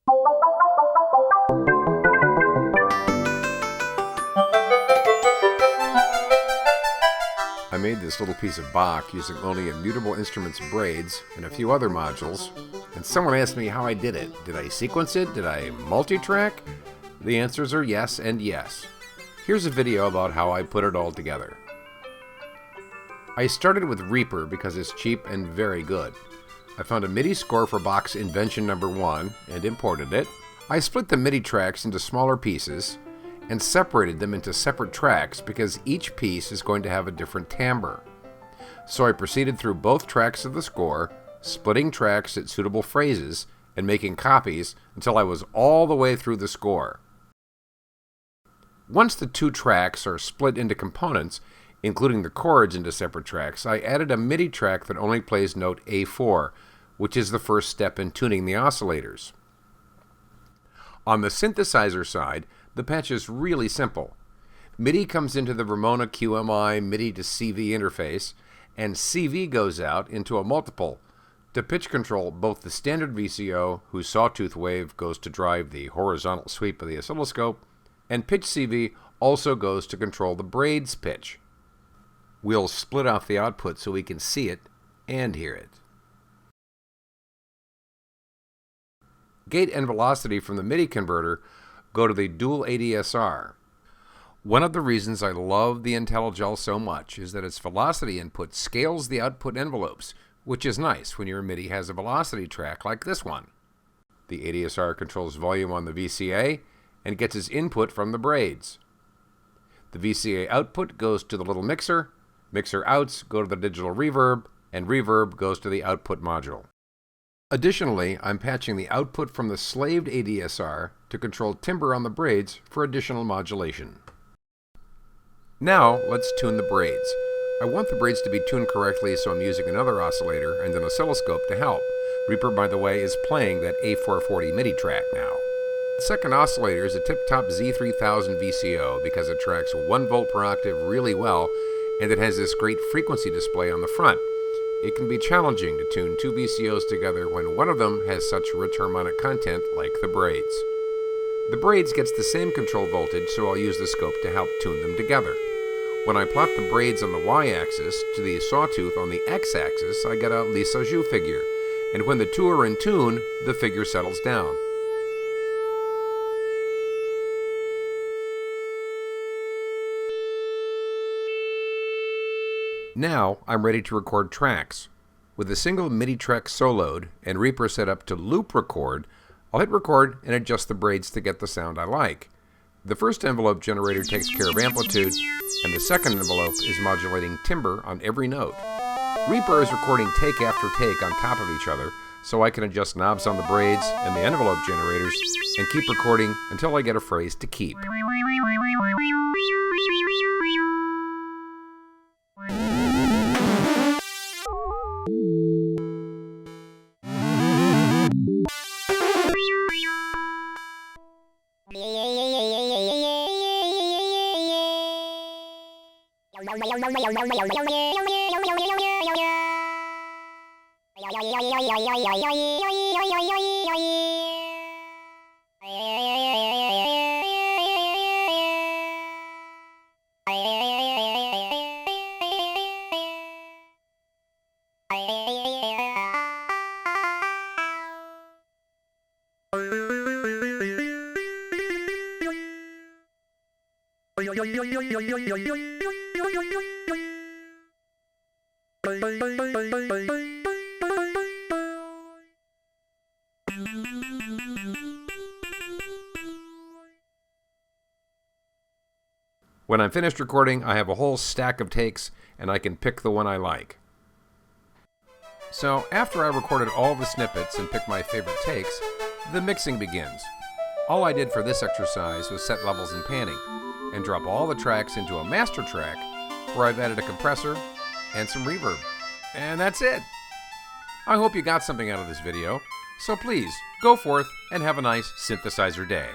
I made this little piece of Bach using only Immutable Instruments braids and a few other modules, and someone asked me how I did it. Did I sequence it? Did I multi-track? The answers are yes and yes. Here's a video about how I put it all together. I started with Reaper because it's cheap and very good. I found a MIDI score for Bach's Invention No. 1 and imported it. I split the MIDI tracks into smaller pieces and separated them into separate tracks because each piece is going to have a different timbre. So I proceeded through both tracks of the score, splitting tracks at suitable phrases and making copies until I was all the way through the score. Once the two tracks are split into components, including the chords into separate tracks, I added a MIDI track that only plays note A4, which is the first step in tuning the oscillators. On the synthesizer side, the patch is really simple. MIDI comes into the Ramona QMI MIDI to CV interface, and CV goes out into a multiple to pitch control both the standard VCO, whose sawtooth wave goes to drive the horizontal sweep of the oscilloscope, and pitch CV also goes to control the braids pitch. We'll split off the output so we can see it and hear it. Gate and velocity from the MIDI converter go to the dual ADSR. One of the reasons I love the IntelliGel so much is that its velocity input scales the output envelopes, which is nice when your MIDI has a velocity track like this one. The ADSR controls volume on the VCA and gets its input from the braids. The VCA output goes to the little mixer, mixer outs go to the digital reverb, and reverb goes to the output module. Additionally, I'm patching the output from the slaved ADSR to control timbre on the braids for additional modulation. Now, let's tune the braids. I want the braids to be tuned correctly, so I'm using another oscillator and an oscilloscope to help. Reaper, by the way, is playing that A440 MIDI track now. The second oscillator is a tip-top Z3000 VCO because it tracks 1 volt per octave really well, and it has this great frequency display on the front. It can be challenging to tune two VCOs together when one of them has such rich harmonic content like the braids. The braids gets the same control voltage, so I'll use the scope to help tune them together. When I plot the braids on the y-axis to the sawtooth on the x-axis, I get a Lissajous figure, and when the two are in tune, the figure settles down. Now I'm ready to record tracks. With a single MIDI track soloed and Reaper set up to loop record, I'll hit record and adjust the braids to get the sound I like. The first envelope generator takes care of amplitude, and the second envelope is modulating timbre on every note. Reaper is recording take after take on top of each other, so I can adjust knobs on the braids and the envelope generators and keep recording until I get a phrase to keep. When I'm finished recording, I have a whole stack of takes, and I can pick the one I like. So after I recorded all the snippets and picked my favorite takes, the mixing begins. All I did for this exercise was set levels and panning, and drop all the tracks into a master track where I've added a compressor and some reverb. And that's it! I hope you got something out of this video, so please go forth and have a nice synthesizer day.